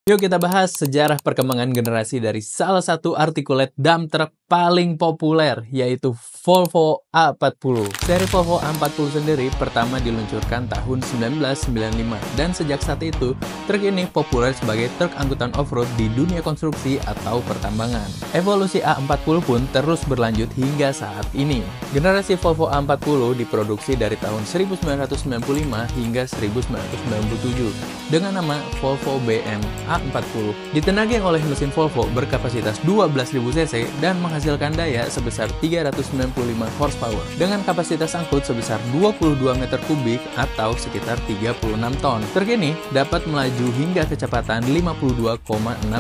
Yuk kita bahas sejarah perkembangan generasi dari salah satu articulate dump truck paling populer, yaitu Volvo A40. Seri Volvo A40 sendiri pertama diluncurkan tahun 1995, dan sejak saat itu, truk ini populer sebagai truk angkutan off-road di dunia konstruksi atau pertambangan. Evolusi A40 pun terus berlanjut hingga saat ini. Generasi Volvo A40 diproduksi dari tahun 1995 hingga 1997 dengan nama Volvo BM A40. Ditenagai oleh mesin Volvo berkapasitas 12.000 cc dan menghasilkan daya sebesar 395 horsepower dengan kapasitas angkut sebesar 22 meter kubik atau sekitar 36 ton. Truk ini dapat melaju hingga kecepatan 52,6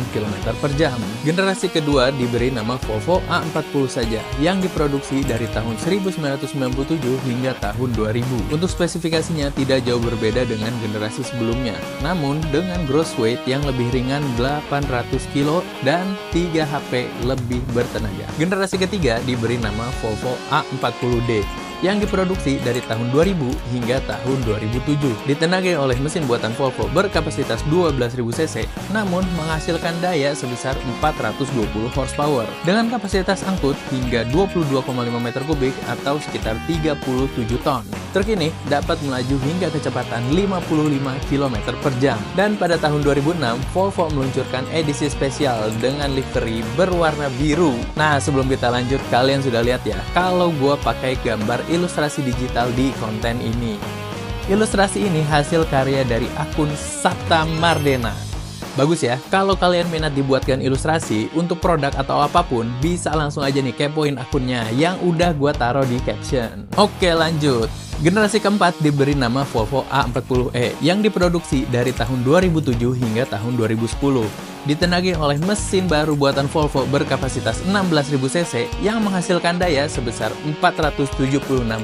km per jam. Generasi kedua diberi nama Volvo A40 saja yang diproduksi dari tahun 1997 hingga tahun 2000. Untuk spesifikasinya tidak jauh berbeda dengan generasi sebelumnya, namun dengan gross weight yang lebih ringan 800 kg dan 3 HP lebih bertenaga. Generasi ketiga diberi nama Volvo A40D yang diproduksi dari tahun 2000 hingga tahun 2007. Ditenagai oleh mesin buatan Volvo berkapasitas 12.000 cc, namun menghasilkan daya sebesar 420 horsepower dengan kapasitas angkut hingga 22,5 meter kubik atau sekitar 37 ton. Truk ini dapat melaju hingga kecepatan 55 km per jam. Dan pada tahun 2006, Volvo meluncurkan edisi spesial dengan livery berwarna biru. Nah, sebelum kita lanjut, kalian sudah lihat ya, kalau gua pakai gambar ilustrasi digital di konten ini. Ilustrasi ini hasil karya dari akun Sapta Mardena. Bagus ya, kalau kalian minat dibuatkan ilustrasi untuk produk atau apapun, bisa langsung aja nih kepoin akunnya yang udah gua taruh di caption. Oke, lanjut. Generasi keempat diberi nama Volvo A40e yang diproduksi dari tahun 2007 hingga tahun 2010. Ditenagai oleh mesin baru buatan Volvo berkapasitas 16.000 cc yang menghasilkan daya sebesar 476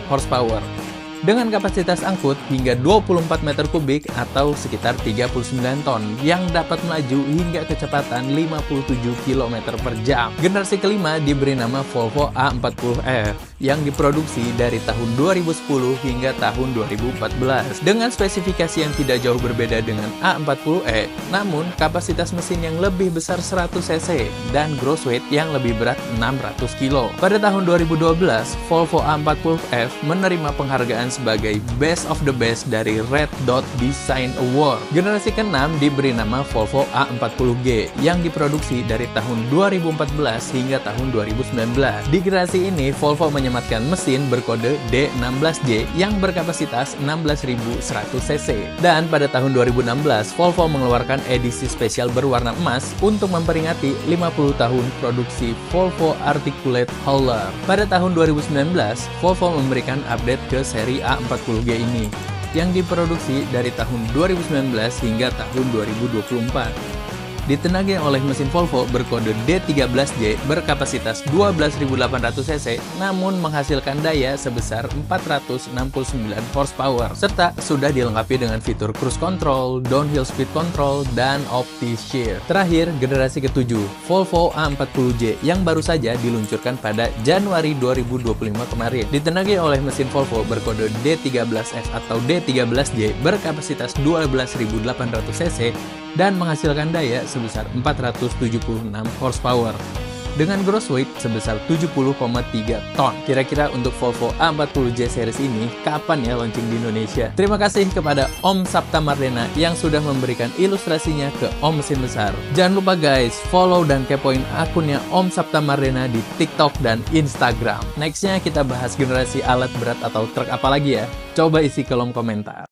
horsepower. Dengan kapasitas angkut hingga 24 meter kubik atau sekitar 39 ton yang dapat melaju hingga kecepatan 57 km per jam. Generasi kelima diberi nama Volvo A40F yang diproduksi dari tahun 2010 hingga tahun 2014 dengan spesifikasi yang tidak jauh berbeda dengan A40e, namun kapasitas mesin yang lebih besar 100 cc dan gross weight yang lebih berat 600 kg. Pada tahun 2012, Volvo A40F menerima penghargaan sebagai Best of the Best dari Red Dot Design Award. Generasi ke-6 diberi nama Volvo A40G yang diproduksi dari tahun 2014 hingga tahun 2019. Di generasi ini, Volvo menyematkan mesin berkode D16J yang berkapasitas 16.100 cc. Dan pada tahun 2016, Volvo mengeluarkan edisi spesial berwarna emas untuk memperingati 50 tahun produksi Volvo Articulate Hauler. Pada tahun 2019, Volvo memberikan update ke seri A40G ini yang diproduksi dari tahun 2019 hingga tahun 2024. Ditenagai oleh mesin Volvo berkode D13J berkapasitas 12.800 cc namun menghasilkan daya sebesar 469 horsepower serta sudah dilengkapi dengan fitur cruise control, downhill speed control, dan OptiShift. Terakhir, generasi ke-7 Volvo A40J yang baru saja diluncurkan pada Januari 2025 kemarin. Ditenagai oleh mesin Volvo berkode D13F atau D13J berkapasitas 12.800 cc dan menghasilkan daya sebesar 476 horsepower dengan gross weight sebesar 70,3 ton. Kira-kira untuk Volvo A40J series ini kapan ya launching di Indonesia? Terima kasih kepada Om Sapta Mardena yang sudah memberikan ilustrasinya ke Om Mesin Besar. Jangan lupa guys, follow dan kepoin akunnya Om Sapta Mardena di TikTok dan Instagram. Nextnya kita bahas generasi alat berat atau truk apa lagi ya? Coba isi kolom komentar.